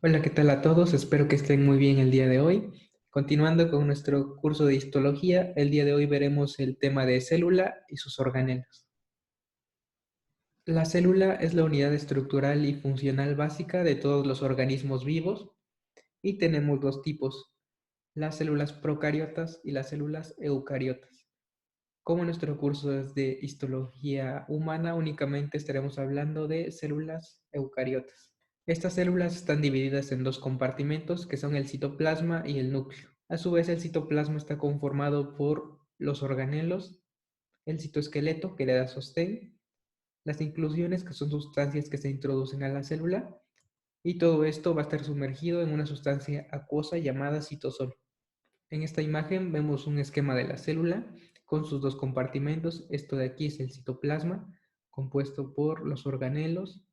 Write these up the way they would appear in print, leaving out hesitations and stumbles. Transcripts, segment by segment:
Hola, ¿qué tal a todos? Espero que estén muy bien el día de hoy. Continuando con nuestro curso de histología, el día de hoy veremos el tema de célula y sus organelos. La célula es la unidad estructural y funcional básica de todos los organismos vivos y tenemos dos tipos, las células procariotas y las células eucariotas. Como nuestro curso es de histología humana, únicamente estaremos hablando de células eucariotas. Estas células están divididas en dos compartimentos que son el citoplasma y el núcleo. A su vez, el citoplasma está conformado por los organelos, el citoesqueleto que le da sostén, las inclusiones que son sustancias que se introducen a la célula y todo esto va a estar sumergido en una sustancia acuosa llamada citosol. En esta imagen vemos un esquema de la célula con sus dos compartimentos. Esto de aquí es el citoplasma compuesto por los organelos,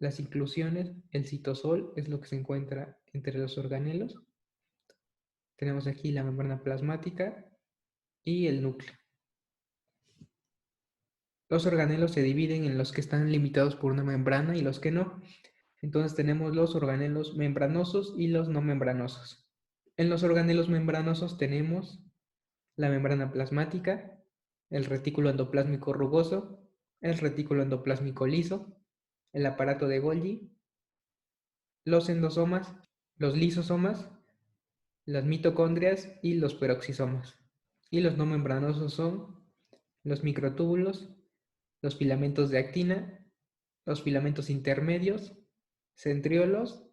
las inclusiones, el citosol es lo que se encuentra entre los organelos. Tenemos aquí la membrana plasmática y el núcleo. Los organelos se dividen en los que están limitados por una membrana y los que no. Entonces tenemos los organelos membranosos y los no membranosos. En los organelos membranosos tenemos la membrana plasmática, el retículo endoplásmico rugoso, el retículo endoplásmico liso, el aparato de Golgi, los endosomas, los lisosomas, las mitocondrias y los peroxisomas. Y los no membranosos son los microtúbulos, los filamentos de actina, los filamentos intermedios, centriolos,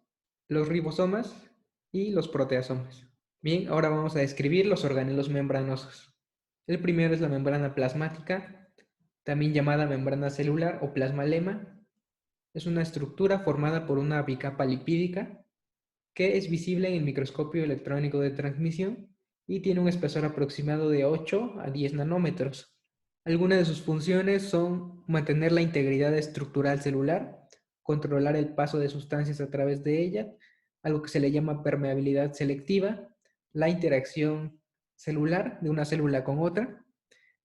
los ribosomas y los proteasomas. Bien, ahora vamos a describir los organelos membranosos. El primero es la membrana plasmática, también llamada membrana celular o plasmalema. Es una estructura formada por una bicapa lipídica que es visible en el microscopio electrónico de transmisión y tiene un espesor aproximado de 8 a 10 nanómetros. Algunas de sus funciones son mantener la integridad estructural celular, controlar el paso de sustancias a través de ella, algo que se le llama permeabilidad selectiva, la interacción celular de una célula con otra,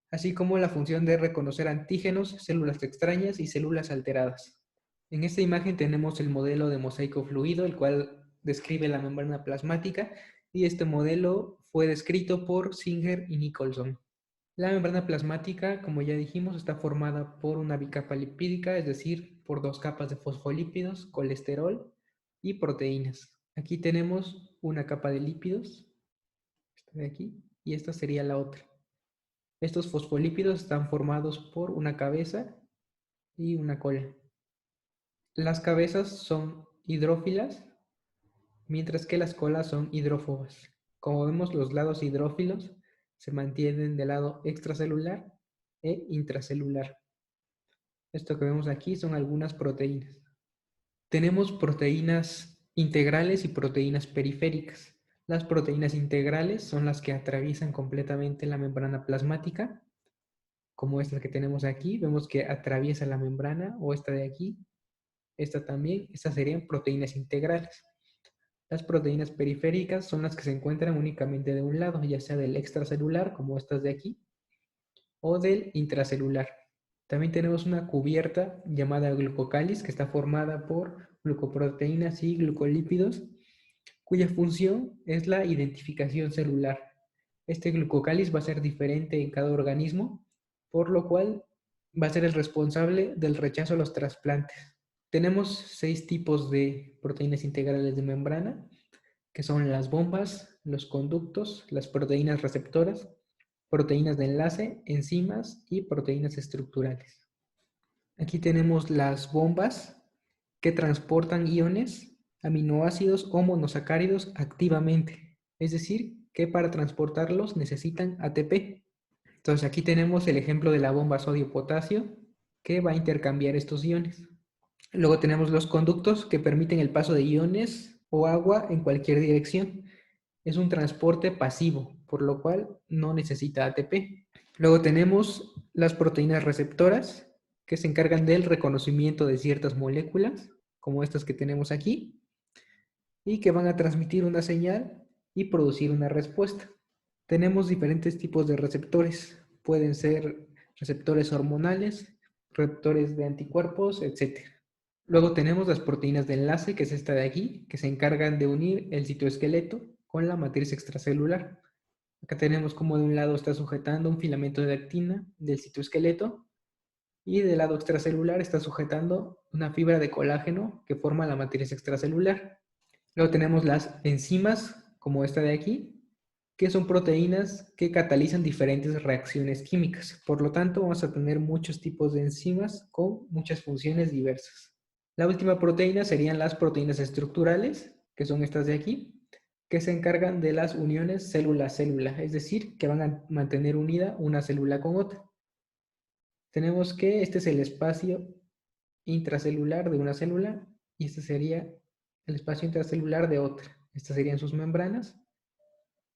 así como la función de reconocer antígenos, células extrañas y células alteradas. En esta imagen tenemos el modelo de mosaico fluido, el cual describe la membrana plasmática, y este modelo fue descrito por Singer y Nicholson. La membrana plasmática, como ya dijimos, está formada por una bicapa lipídica, es decir, por dos capas de fosfolípidos, colesterol y proteínas. Aquí tenemos una capa de lípidos, esta de aquí, y esta sería la otra. Estos fosfolípidos están formados por una cabeza y una cola. Las cabezas son hidrófilas, mientras que las colas son hidrófobas. Como vemos, los lados hidrófilos se mantienen del lado extracelular e intracelular. Esto que vemos aquí son algunas proteínas. Tenemos proteínas integrales y proteínas periféricas. Las proteínas integrales son las que atraviesan completamente la membrana plasmática, como esta que tenemos aquí. Vemos que atraviesa la membrana, o esta de aquí. Esta también. Estas serían proteínas integrales. Las proteínas periféricas son las que se encuentran únicamente de un lado, ya sea del extracelular, como estas de aquí, o del intracelular. También tenemos una cubierta llamada glucocáliz, que está formada por glucoproteínas y glucolípidos, cuya función es la identificación celular. Este glucocáliz va a ser diferente en cada organismo, por lo cual va a ser el responsable del rechazo a los trasplantes. Tenemos 6 tipos de proteínas integrales de membrana, que son las bombas, los conductos, las proteínas receptoras, proteínas de enlace, enzimas y proteínas estructurales. Aquí tenemos las bombas que transportan iones, aminoácidos o monosacáridos activamente. Es decir, que para transportarlos necesitan ATP. Entonces aquí tenemos el ejemplo de la bomba sodio-potasio que va a intercambiar estos iones. Luego tenemos los conductos que permiten el paso de iones o agua en cualquier dirección. Es un transporte pasivo, por lo cual no necesita ATP. Luego tenemos las proteínas receptoras, que se encargan del reconocimiento de ciertas moléculas, como estas que tenemos aquí, y que van a transmitir una señal y producir una respuesta. Tenemos diferentes tipos de receptores. Pueden ser receptores hormonales, receptores de anticuerpos, etc. Luego tenemos las proteínas de enlace, que es esta de aquí, que se encargan de unir el citoesqueleto con la matriz extracelular. Acá tenemos como de un lado está sujetando un filamento de actina del citoesqueleto y del lado extracelular está sujetando una fibra de colágeno que forma la matriz extracelular. Luego tenemos las enzimas, como esta de aquí, que son proteínas que catalizan diferentes reacciones químicas. Por lo tanto, vamos a tener muchos tipos de enzimas con muchas funciones diversas. La última proteína serían las proteínas estructurales, que son estas de aquí, que se encargan de las uniones célula-célula, es decir, que van a mantener unida una célula con otra. Tenemos que este es el espacio intracelular de una célula y este sería el espacio intracelular de otra. Estas serían sus membranas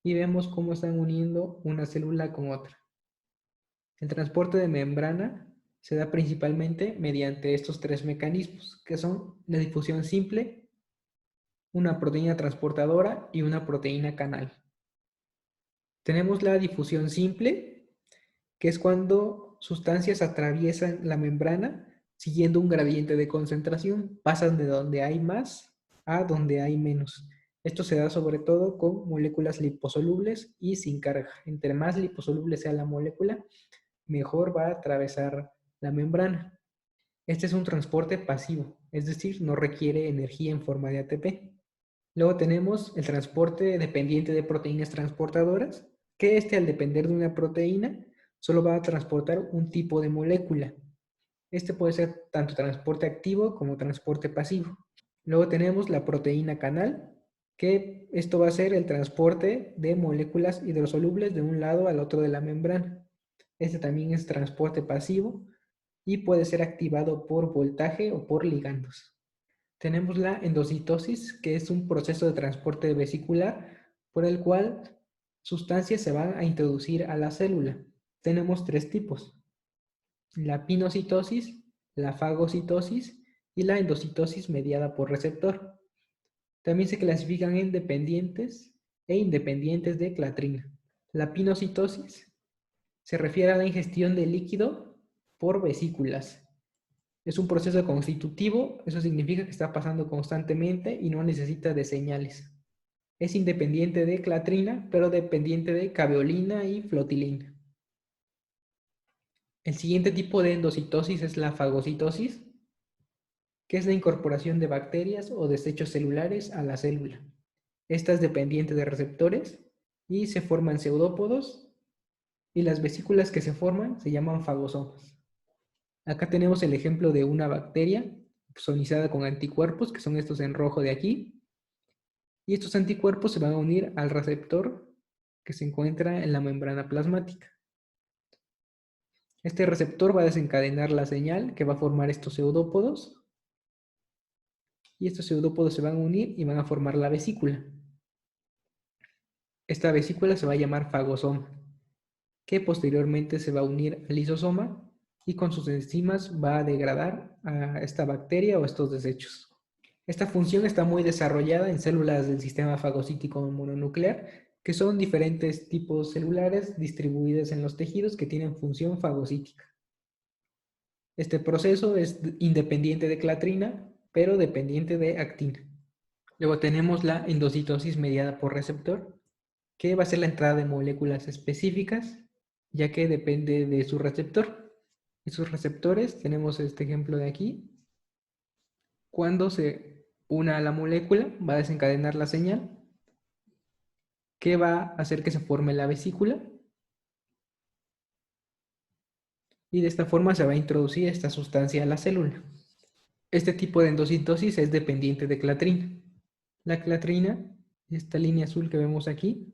y vemos cómo están uniendo una célula con otra. El transporte de membrana se da principalmente mediante estos tres mecanismos, que son la difusión simple, una proteína transportadora y una proteína canal. Tenemos la difusión simple, que es cuando sustancias atraviesan la membrana siguiendo un gradiente de concentración, pasan de donde hay más a donde hay menos. Esto se da sobre todo con moléculas liposolubles y sin carga. Entre más liposoluble sea la molécula, mejor va a atravesar la membrana. Este es un transporte pasivo, es decir, no requiere energía en forma de ATP. Luego tenemos el transporte dependiente de proteínas transportadoras, que al depender de una proteína, solo va a transportar un tipo de molécula. Este puede ser tanto transporte activo como transporte pasivo. Luego tenemos la proteína canal, que esto va a ser el transporte de moléculas hidrosolubles de un lado al otro de la membrana. Este también es transporte pasivo y puede ser activado por voltaje o por ligandos. Tenemos la endocitosis, que es un proceso de transporte vesicular por el cual sustancias se van a introducir a la célula. Tenemos tres tipos: la pinocitosis, la fagocitosis y la endocitosis mediada por receptor. También se clasifican en dependientes e independientes de clatrina. La pinocitosis se refiere a la ingestión de líquido por vesículas. Es un proceso constitutivo, eso significa que está pasando constantemente y no necesita de señales. Es independiente de clatrina, pero dependiente de caveolina y flotilina. El siguiente tipo de endocitosis es la fagocitosis, que es la incorporación de bacterias o desechos celulares a la célula. Esta es dependiente de receptores y se forman pseudópodos y las vesículas que se forman se llaman fagosomas. Acá tenemos el ejemplo de una bacteria opsonizada con anticuerpos, que son estos en rojo de aquí. Y estos anticuerpos se van a unir al receptor que se encuentra en la membrana plasmática. Este receptor va a desencadenar la señal que va a formar estos pseudópodos. Y estos pseudópodos se van a unir y van a formar la vesícula. Esta vesícula se va a llamar fagosoma, que posteriormente se va a unir al lisosoma y con sus enzimas va a degradar a esta bacteria o estos desechos. Esta función está muy desarrollada en células del sistema fagocítico mononuclear, que son diferentes tipos celulares distribuidos en los tejidos que tienen función fagocítica. Este proceso es independiente de clatrina, pero dependiente de actina. Luego tenemos la endocitosis mediada por receptor, que va a ser la entrada de moléculas específicas, ya que depende de su receptor. Y sus receptores, tenemos este ejemplo de aquí. Cuando se una a la molécula, va a desencadenar la señal que va a hacer que se forme la vesícula. Y de esta forma se va a introducir esta sustancia a la célula. Este tipo de endocitosis es dependiente de clatrina. La clatrina, esta línea azul que vemos aquí,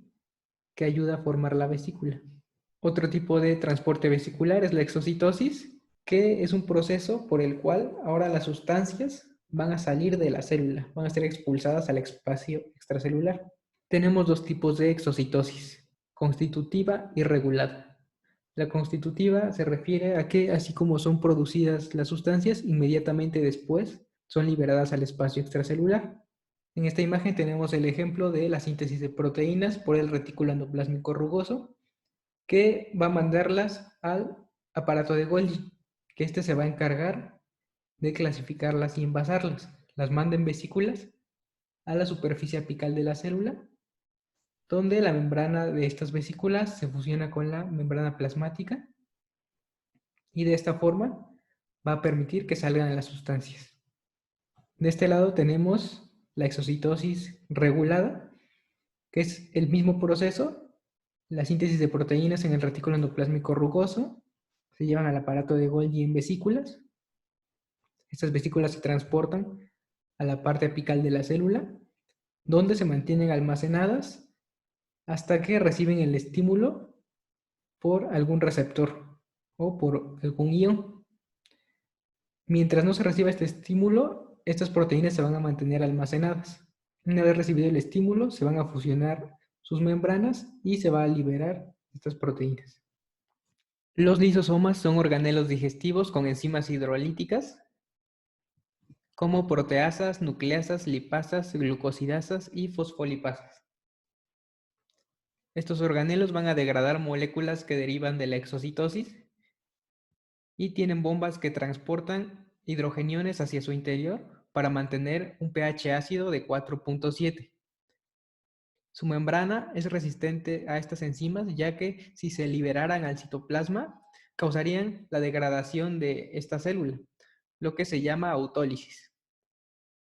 que ayuda a formar la vesícula. Otro tipo de transporte vesicular es la exocitosis, que es un proceso por el cual ahora las sustancias van a salir de la célula, van a ser expulsadas al espacio extracelular. Tenemos dos tipos de exocitosis: constitutiva y regulada. La constitutiva se refiere a que, así como son producidas las sustancias, inmediatamente después son liberadas al espacio extracelular. En esta imagen tenemos el ejemplo de la síntesis de proteínas por el retículo endoplásmico rugoso, que va a mandarlas al aparato de Golgi, que este se va a encargar de clasificarlas y envasarlas. Las manda en vesículas a la superficie apical de la célula, donde la membrana de estas vesículas se fusiona con la membrana plasmática y de esta forma va a permitir que salgan las sustancias. De este lado tenemos la exocitosis regulada, que es el mismo proceso, la síntesis de proteínas en el retículo endoplásmico rugoso, se llevan al aparato de Golgi en vesículas. Estas vesículas se transportan a la parte apical de la célula, donde se mantienen almacenadas hasta que reciben el estímulo por algún receptor o por algún ion. Mientras no se reciba este estímulo, estas proteínas se van a mantener almacenadas. Una vez recibido el estímulo, se van a fusionar sus membranas y se va a liberar estas proteínas. Los lisosomas son organelos digestivos con enzimas hidrolíticas como proteasas, nucleasas, lipasas, glucosidasas y fosfolipasas. Estos organelos van a degradar moléculas que derivan de la exocitosis y tienen bombas que transportan hidrogeniones hacia su interior para mantener un pH ácido de 4.7. Su membrana es resistente a estas enzimas, ya que si se liberaran al citoplasma, causarían la degradación de esta célula, lo que se llama autólisis.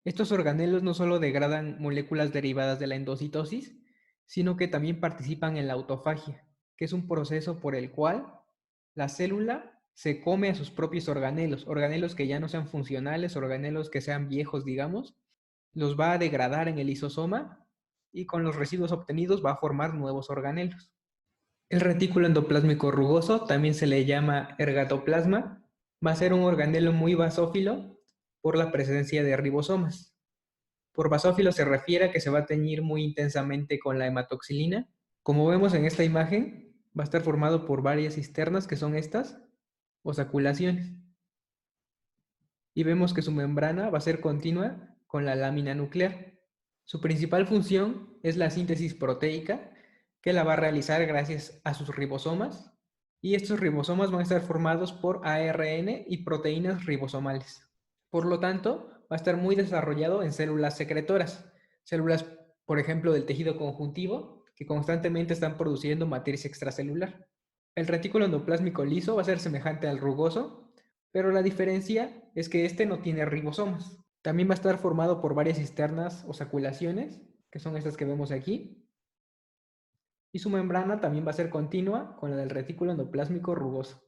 Estos organelos no solo degradan moléculas derivadas de la endocitosis, sino que también participan en la autofagia, que es un proceso por el cual la célula se come a sus propios organelos, organelos que ya no sean funcionales, organelos que sean viejos, digamos, los va a degradar en el lisosoma y con los residuos obtenidos va a formar nuevos organelos. El retículo endoplásmico rugoso, también se le llama ergatoplasma, va a ser un organelo muy basófilo por la presencia de ribosomas. Por basófilo se refiere a que se va a teñir muy intensamente con la hematoxilina. Como vemos en esta imagen, va a estar formado por varias cisternas que son estas, o saculaciones. Y vemos que su membrana va a ser continua con la lámina nuclear. Su principal función es la síntesis proteica, que la va a realizar gracias a sus ribosomas, y estos ribosomas van a estar formados por ARN y proteínas ribosomales. Por lo tanto, va a estar muy desarrollado en células secretoras, células, por ejemplo, del tejido conjuntivo, que constantemente están produciendo matriz extracelular. El retículo endoplásmico liso va a ser semejante al rugoso, pero la diferencia es que este no tiene ribosomas. También va a estar formado por varias cisternas o saculaciones, que son estas que vemos aquí, y su membrana también va a ser continua con la del retículo endoplásmico rugoso.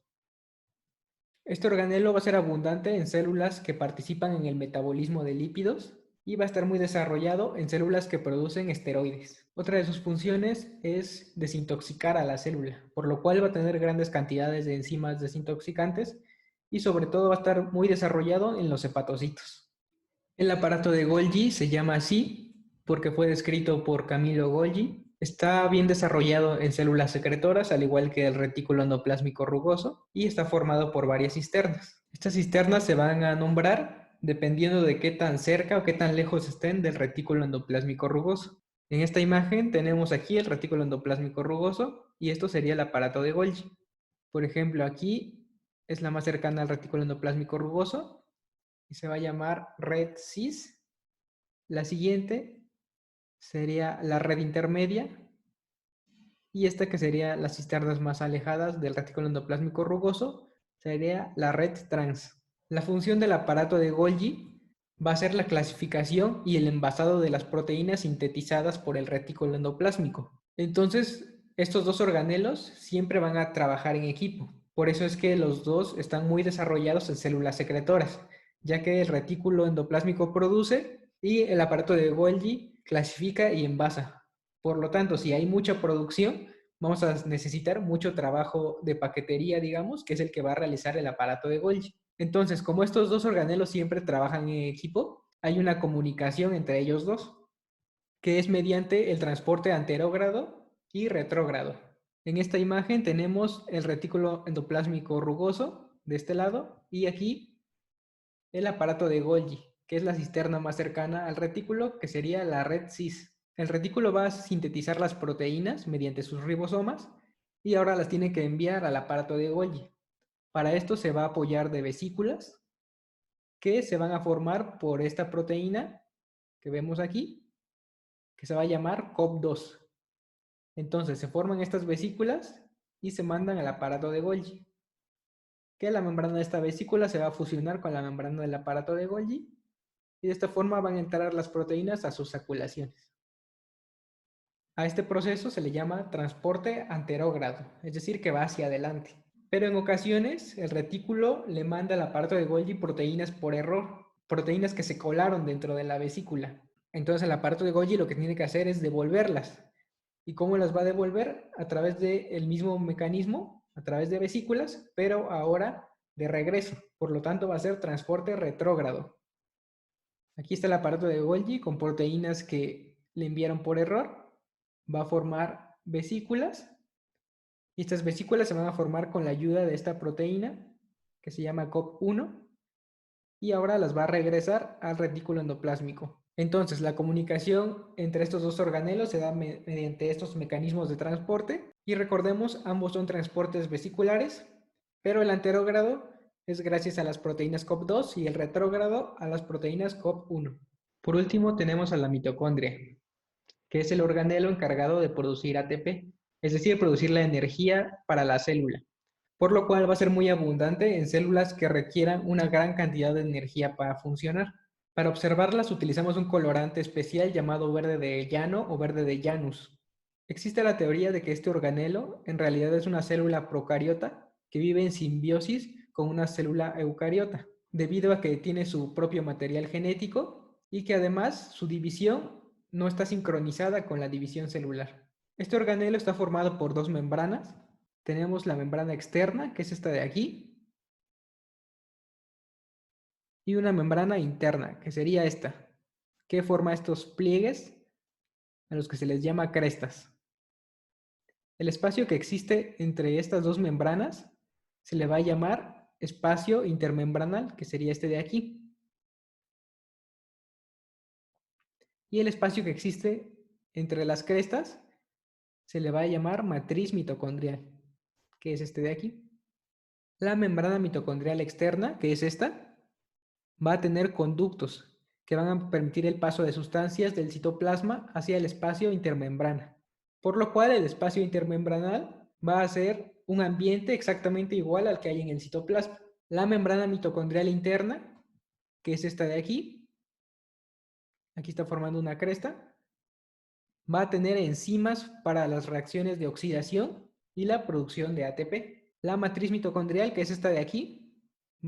Este organelo va a ser abundante en células que participan en el metabolismo de lípidos y va a estar muy desarrollado en células que producen esteroides. Otra de sus funciones es desintoxicar a la célula, por lo cual va a tener grandes cantidades de enzimas desintoxicantes y sobre todo va a estar muy desarrollado en los hepatocitos. El aparato de Golgi se llama así porque fue descrito por Camillo Golgi. Está bien desarrollado en células secretoras, al igual que el retículo endoplásmico rugoso, y está formado por varias cisternas. Estas cisternas se van a nombrar dependiendo de qué tan cerca o qué tan lejos estén del retículo endoplásmico rugoso. En esta imagen tenemos aquí el retículo endoplásmico rugoso y esto sería el aparato de Golgi. Por ejemplo, aquí es la más cercana al retículo endoplásmico rugoso y se va a llamar red cis. La siguiente sería la red intermedia y esta que sería las cisternas más alejadas del retículo endoplásmico rugoso sería la red trans. La función del aparato de Golgi va a ser la clasificación y el envasado de las proteínas sintetizadas por el retículo endoplásmico. Entonces, estos dos organelos siempre van a trabajar en equipo. Por eso es que los dos están muy desarrollados en células secretoras, ya que el retículo endoplásmico produce y el aparato de Golgi clasifica y envasa. Por lo tanto, si hay mucha producción, vamos a necesitar mucho trabajo de paquetería, digamos, que es el que va a realizar el aparato de Golgi. Entonces, como estos dos organelos siempre trabajan en equipo, hay una comunicación entre ellos dos, que es mediante el transporte anterógrado y retrógrado. En esta imagen tenemos el retículo endoplásmico rugoso de este lado y aquí el aparato de Golgi, que es la cisterna más cercana al retículo, que sería la red cis. El retículo va a sintetizar las proteínas mediante sus ribosomas y ahora las tiene que enviar al aparato de Golgi. Para esto se va a apoyar de vesículas que se van a formar por esta proteína que vemos aquí, que se va a llamar COP2. Entonces se forman estas vesículas y se mandan al aparato de Golgi, que la membrana de esta vesícula se va a fusionar con la membrana del aparato de Golgi y de esta forma van a entrar las proteínas a sus saculaciones. A este proceso se le llama transporte anterógrado, es decir, que va hacia adelante. Pero en ocasiones el retículo le manda al aparato de Golgi proteínas por error, proteínas que se colaron dentro de la vesícula. Entonces el aparato de Golgi lo que tiene que hacer es devolverlas. ¿Y cómo las va a devolver? A través del mismo mecanismo, a través de vesículas, pero ahora de regreso. Por lo tanto va a ser transporte retrógrado. Aquí está el aparato de Golgi con proteínas que le enviaron por error. Va a formar vesículas. Y estas vesículas se van a formar con la ayuda de esta proteína que se llama COP1 y ahora las va a regresar al retículo endoplásmico. Entonces, la comunicación entre estos dos organelos se da mediante estos mecanismos de transporte y recordemos, ambos son transportes vesiculares, pero el anterógrado es gracias a las proteínas COP2 y el retrógrado a las proteínas COP1. Por último, tenemos a la mitocondria, que es el organelo encargado de producir ATP, es decir, producir la energía para la célula, por lo cual va a ser muy abundante en células que requieran una gran cantidad de energía para funcionar. Para observarlas utilizamos un colorante especial llamado verde de llano o verde de Janus. Existe la teoría de que este organelo en realidad es una célula procariota que vive en simbiosis con una célula eucariota, debido a que tiene su propio material genético y que además su división no está sincronizada con la división celular. Este organelo está formado por dos membranas. Tenemos la membrana externa, que es esta de aquí, y una membrana interna, que sería esta, que forma estos pliegues a los que se les llama crestas. El espacio que existe entre estas dos membranas se le va a llamar espacio intermembranal, que sería este de aquí. Y el espacio que existe entre las crestas se le va a llamar matriz mitocondrial, que es este de aquí. La membrana mitocondrial externa, que es esta, va a tener conductos que van a permitir el paso de sustancias del citoplasma hacia el espacio intermembrana, por lo cual el espacio intermembranal va a ser un ambiente exactamente igual al que hay en el citoplasma. La membrana mitocondrial interna, que es esta de aquí está formando una cresta, va a tener enzimas para las reacciones de oxidación y la producción de ATP. La matriz mitocondrial, que es esta de aquí,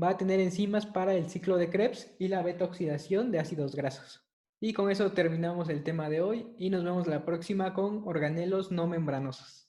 va a tener enzimas para el ciclo de Krebs y la beta-oxidación de ácidos grasos. Y con eso terminamos el tema de hoy y nos vemos la próxima con organelos no membranosos.